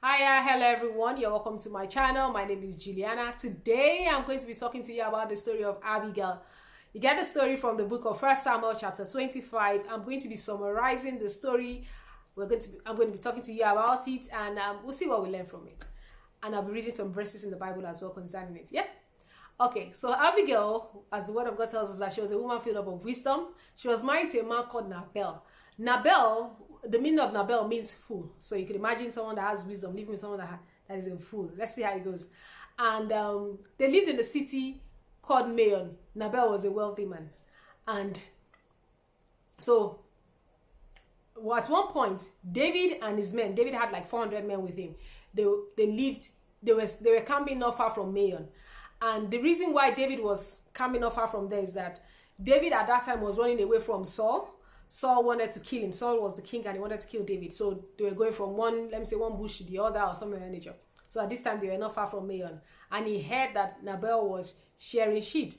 Hiya, hello everyone. You're welcome to my channel. My name is Juliana. Today I'm going to be talking to you about the story of Abigail. You get the story from the book of 1 Samuel chapter 25. I'm going to be summarizing the story. I'm going to be talking to you about it, and we'll see what we learn from it. And I'll be reading some verses in the Bible as well concerning it. Yeah. Okay, so Abigail, as the word of God tells us, that she was a woman filled up of wisdom. She was married to a man called Nabal. Nabal, the meaning of Nabal means fool. So you can imagine someone that has wisdom living with someone that is a fool. Let's see how it goes. And they lived in a city called Maon. Nabal was a wealthy man. And so at one point, David and his men, David had like 400 men with him. They were camping not far from Maon. And the reason why David was camping not far from there is that David at that time was running away from Saul. Saul wanted to kill him. Saul was the king and he wanted to kill David. So they were going from one bush to the other or something of that nature. So at this time they were not far from Maon. And he heard that Nabal was shearing sheep.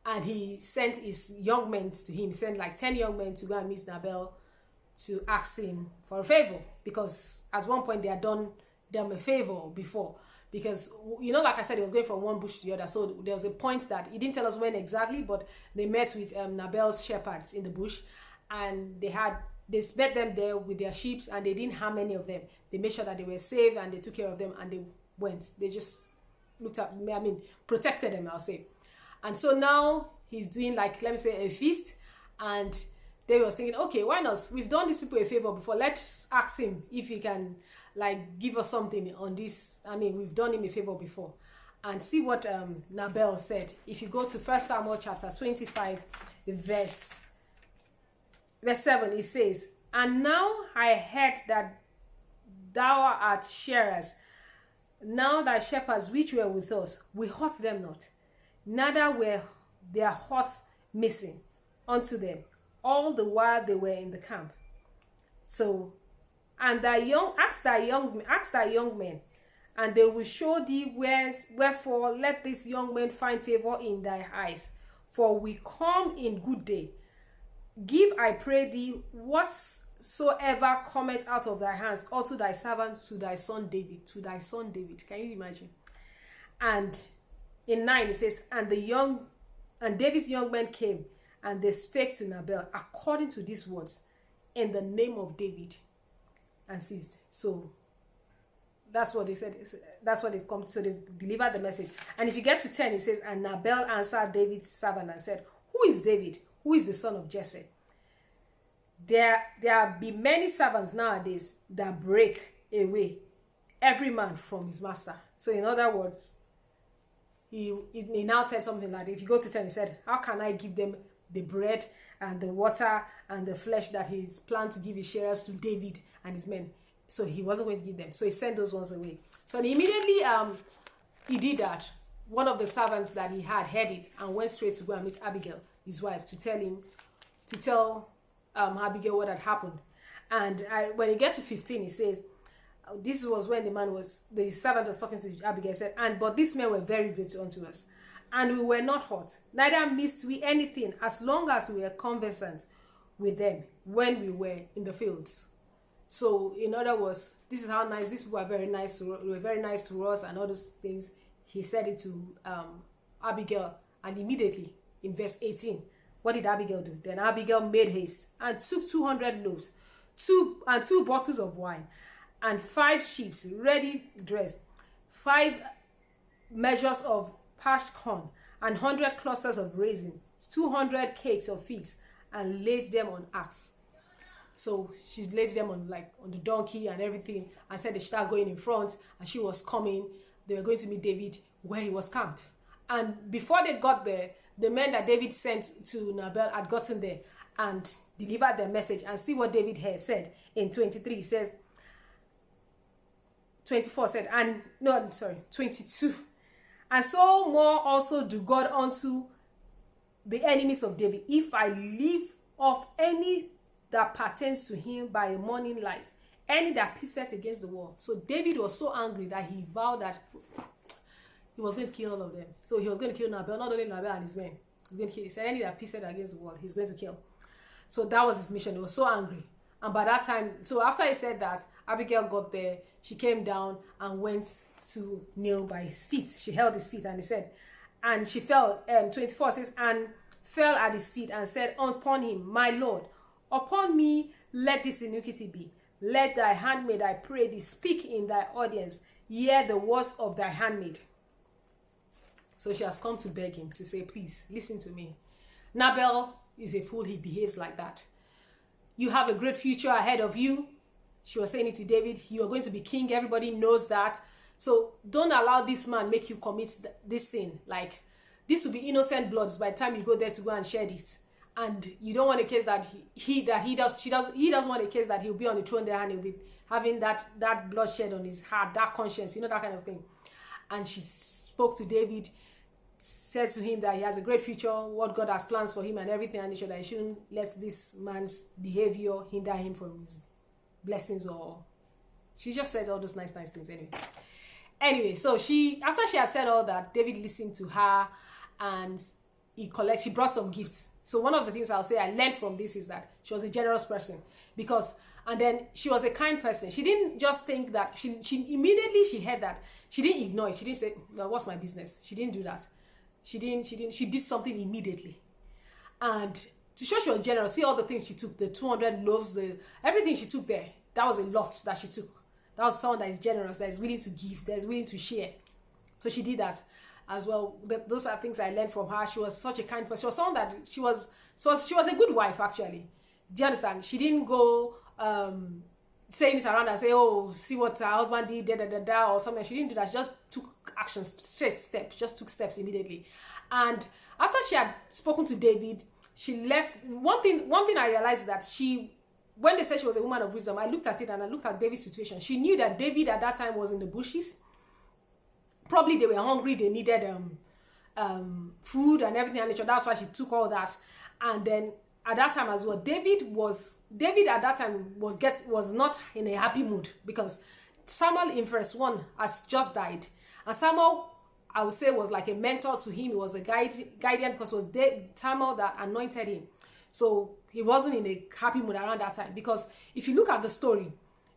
And he sent his young men to him. He sent like 10 young men to go and meet Nabal to ask him for a favor. Because at one point they had done them a favor before. Because, like I said, he was going from one bush to the other. So there was a point that he didn't tell us when exactly, but they met with Nabal's shepherds in the bush. And they met them there with their sheep, and they didn't harm any of them. They made sure that they were safe, and they took care of them, and they went. They just protected them, I'll say. And so now he's doing a feast, and they was thinking, okay, why not? We've done these people a favor before. Let's ask him if he can give us something on this. We've done him a favor before. And see what Nabal said. If you go to 1 Samuel chapter 25, verse 7, it says, "And now I heard that thou art shearers. Now thy shepherds which were with us, we hurt them not, neither were their hearts missing unto them, all the while they were in the camp. So, and ask thy young men, and they will show thee wherefore let this young man find favor in thy eyes. For we come in good day. Give, I pray thee, whatsoever cometh out of thy hands, or to thy servant, to thy son David." To thy son David. Can you imagine? And in 9 it says, and David's young men came, and they spake to Nabal according to these words, in the name of David, and ceased. So that's what they said. That's what they've come. So they've delivered the message. And if you get to 10, it says, and Nabal answered David's servant and said, "Who is David? Who is the son of Jesse? There be many servants nowadays that break away every man from his master." So in other words, he now said something like, if you go to 10, he said, how can I give them the bread and the water and the flesh that he's planned to give his sharers to David and his men? So he wasn't going to give them. So he sent those ones away. So immediately he did that. One of the servants that he had heard it and went straight to go and meet Abigail, his wife, to tell Abigail what had happened. And when he get to 15, he says, this was when the servant was talking to Abigail, said, but these men were very great unto us, and we were not hurt, neither missed we anything, as long as we were conversant with them when we were in the fields. So in other words, this is how nice these people were very nice to us and all those things. He said it to Abigail, and immediately in verse 18, what did Abigail do? Then Abigail made haste and took 200 loaves, two bottles of wine, and 5 sheep ready dressed, 5 measures of parched corn, and 100 clusters of raisins, 200 cakes of figs, and laid them on ass. So she laid them on the donkey and everything, and said they should start going in front, and she was coming. They were going to meet David where he was camped. And before they got there, the men that David sent to Nabal had gotten there and delivered their message. And see what David here said in 23. It says, 24 said, 22. "And so more also do God unto the enemies of David, if I leave off any that pertains to him by a morning light, any that pisseth against the wall." So David was so angry that he vowed that he was going to kill all of them. So he was going to kill Nabal, not only Nabal and his men. He said any that pisseth against the wall, he's going to kill. So that was his mission. He was so angry. And by that time, so after he said that, Abigail got there. She came down and went to kneel by his feet. She held his feet and he said, and she fell, 24 says, and fell at his feet and said upon him, my Lord, upon me let this iniquity be. Let thy handmaid, I pray thee, speak in thy audience. Hear the words of thy handmaid. So she has come to beg him to say, please, listen to me. Nabal is a fool. He behaves like that. You have a great future ahead of you. She was saying it to David. You are going to be king. Everybody knows that. So don't allow this man make you commit this sin. Like, this will be innocent bloods by the time you go there to go and shed it. And you don't want a case that he doesn't want a case that he'll be on the throne there and he'll be having that bloodshed on his heart, that conscience, that kind of thing. And she spoke to David, said to him that he has a great future, what God has plans for him and everything, and that he shouldn't let this man's behavior hinder him from his blessings. Or she just said all those nice things anyway. So after she had said all that, David listened to her and she brought some gifts. So one of the things I'll say I learned from this is that she was a generous person, and then she was a kind person. She didn't just think that she immediately she heard that, she didn't ignore it. She didn't say, well, what's my business? She didn't do that. She did something immediately. And to show she was generous, see all the things she took, the 200 loaves, everything she took there, that was a lot that she took. That was someone that is generous, that is willing to give, that is willing to share. So she did that as well. Those are things I learned from her. She was such a kind person. She was someone that she was a good wife, actually. Do you understand? She didn't go saying it around and say, oh, see what her husband did, or something. She didn't do that. She just took actions, straight steps, just took steps immediately. And after she had spoken to David, she left. One thing I realized is that when they said she was a woman of wisdom, I looked at it and I looked at David's situation. She knew that David at that time was in the bushes. Probably they were hungry, they needed food and everything, and that's why she took all that. And then at that time as well, David at that time was not in a happy mood, because Samuel in verse 1 has just died. And Samuel, I would say, was like a mentor to him. He was a guardian, because it was Samuel that anointed him. So he wasn't in a happy mood around that time, because if you look at the story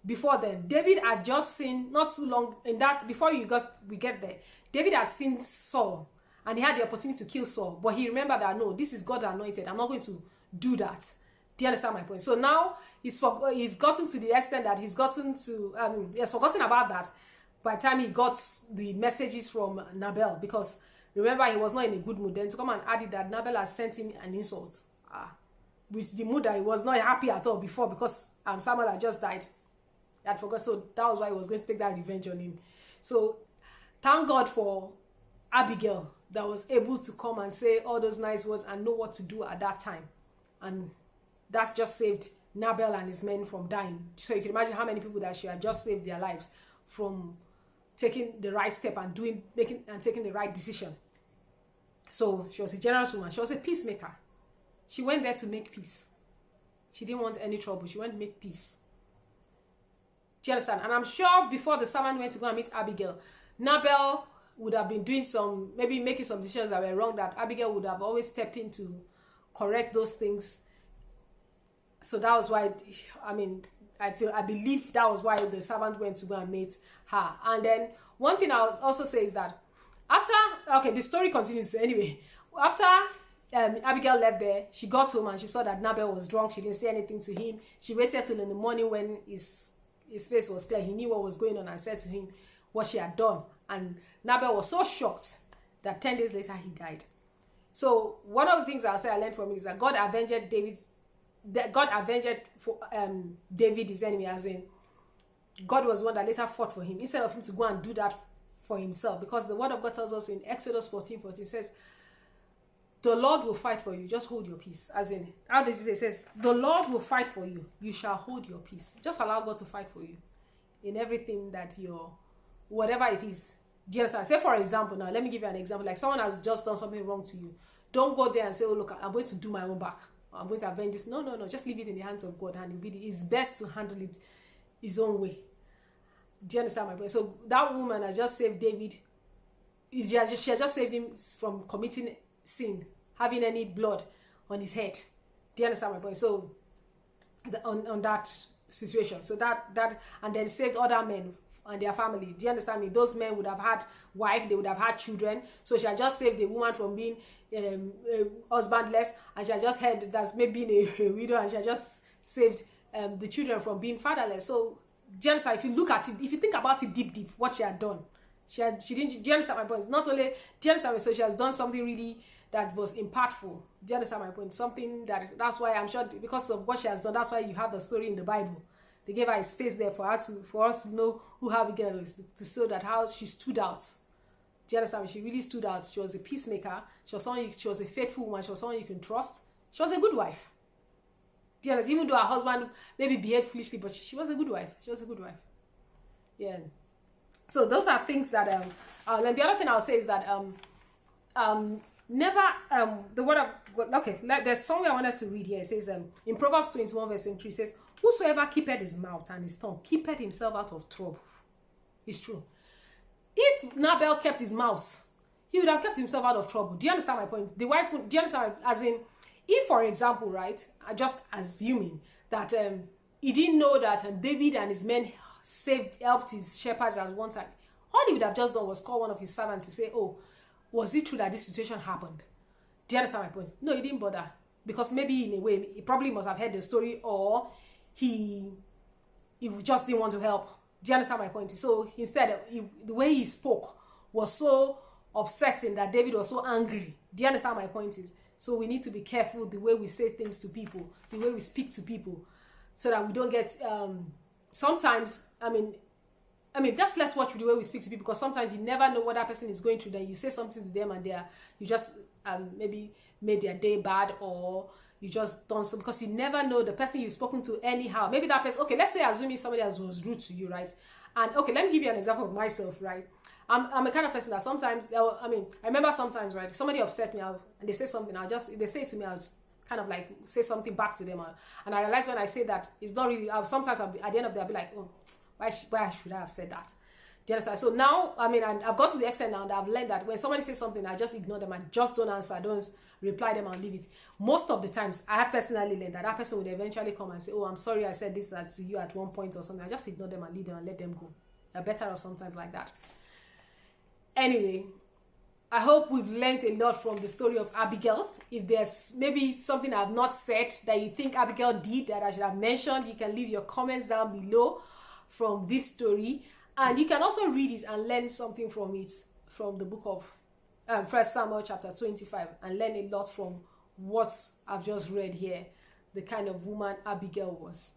before then, David had just seen, not too long in that, before we get there, David had seen Saul and he had the opportunity to kill Saul, but he remembered that, no, this is God anointed, I'm not going to do that. Do you understand my point? So now he's gotten to the extent that he has forgotten about that by the time he got the messages from Nabal, because remember, he was not in a good mood. Then to come and add it that Nabal has sent him an insult, with the mood that he was not happy at all before, because Samuel had just died. He had forgot, so that was why he was going to take that revenge on him. So thank God for Abigail that was able to come and say all those nice words and know what to do at that time. And that's just saved Nabal and his men from dying. So you can imagine how many people that she had just saved their lives from taking the right step and taking the right decision. So she was a generous woman. She was a peacemaker. She went there to make peace. She didn't want any trouble. She went to make peace. Do you understand? And I'm sure before the servant went to go and meet Abigail, Nabal would have been making some decisions that were wrong, that Abigail would have always stepped in to correct those things. So that was why, I believe that was why the servant went to go and meet her. And then one thing I'll also say is that the story continues anyway. After Abigail left there, she got home and she saw that Nabal was drunk. She didn't say anything to him. She waited till in the morning when his face was clear. He knew what was going on and said to him what she had done. And Nabal was so shocked that 10 days later he died. So one of the things I'll say I learned from it is that God avenged David, his enemy, as in God was the one that later fought for him, instead of him to go and do that for himself. Because the word of God tells us in Exodus 14:14, says, the Lord will fight for you, just hold your peace. As in, how does it say? It says, the Lord will fight for you, you shall hold your peace. Just allow God to fight for you in everything that whatever it is. Do you understand? Say, for example, now let me give you an example. Like someone has just done something wrong to you. Don't go there and say, oh, look, I'm going to do my own back. I'm going to avenge this. No. Just leave it in the hands of God, and it's best to handle it his own way. Do you understand my point? So that woman has just saved David. She has just saved him from committing sin, having any blood on his head. Do you understand my point? So on that situation. So that and then saved other men and their family. Do you understand me? Those men would have had wife, they would have had children. So she had just saved the woman from being husbandless, and she had just heard that's maybe being a widow, and she had just saved the children from being fatherless. So do you understand? If you look at it, if you think about it deep, what she had done, she didn't. Do you understand my point? Not only do you understand me? So she has done something really that was impactful. Do you understand my point? Something that's why I'm sure, because of what she has done, that's why you have the story in the Bible. They gave her a space there for us to know who Abigail is, to show that how she stood out. Do you understand me? She really stood out. She was a peacemaker. She was a faithful woman. She was someone you can trust. She was a good wife. Do you understand? Even though her husband maybe behaved foolishly, but she was a good wife. She was a good wife. Yeah. So those are things that and the other thing I'll say is that never the word of God. Okay, there's something I wanted to read here. It says in Proverbs 21 verse 23, it says, whosoever keepeth his mouth and his tongue keepeth himself out of trouble. It's true. If Nabal kept his mouth, he would have kept himself out of trouble. Do you understand my point? The wife would, do you understand as in, if for example, right, I'm just assuming that he didn't know that David and his men helped his shepherds at one time, all he would have just done was call one of his servants to say, oh, was it true that this situation happened? Do you understand my point? No, he didn't bother, because maybe in a way he probably must have heard the story, or he just didn't want to help. Do you understand my point? So instead, the way he spoke was so upsetting that David was so angry. Do you understand my point? So we need to be careful the way we say things to people, the way we speak to people, so that we don't get sometimes, I mean, just let's watch the way we speak to people, because sometimes you never know what that person is going through. Then you say something to them and you just maybe made their day bad, or you just done so, because you never know the person you've spoken to anyhow. Maybe that person, okay, let's say assuming somebody else was rude to you, right? And okay, let me give you an example of myself, right? I'm a kind of person that sometimes, I remember sometimes, right, somebody upset me and they say something, if they say it to me, I'll just kind of like say something back to them, and I realize when I say that, it's not really, sometimes at the end of the day, I'll be like, oh, why should I have said that? Do you understand? So now, and I've got to the extent now that I've learned that when somebody says something, I just ignore them and just don't answer, don't reply them and leave it. Most of the times, I have personally learned that person would eventually come and say, oh, I'm sorry I said this to you at one point or something. I just ignore them and leave them and let them go. They're better off sometimes like that. Anyway, I hope we've learned a lot from the story of Abigail. If there's maybe something I've not said that you think Abigail did that I should have mentioned, you can leave your comments down below from this story. And you can also read it and learn something from it, from the book of 1 Samuel chapter 25, and learn a lot from what I've just read here, the kind of woman Abigail was.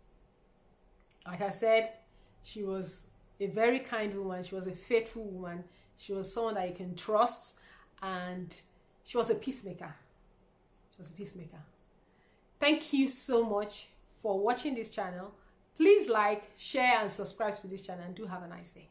Like I said, she was a very kind woman. She was a faithful woman. She was someone that you can trust, and she was a peacemaker. She was a peacemaker. Thank you so much for watching this channel. Please like, share, and subscribe to this channel, and do have a nice day.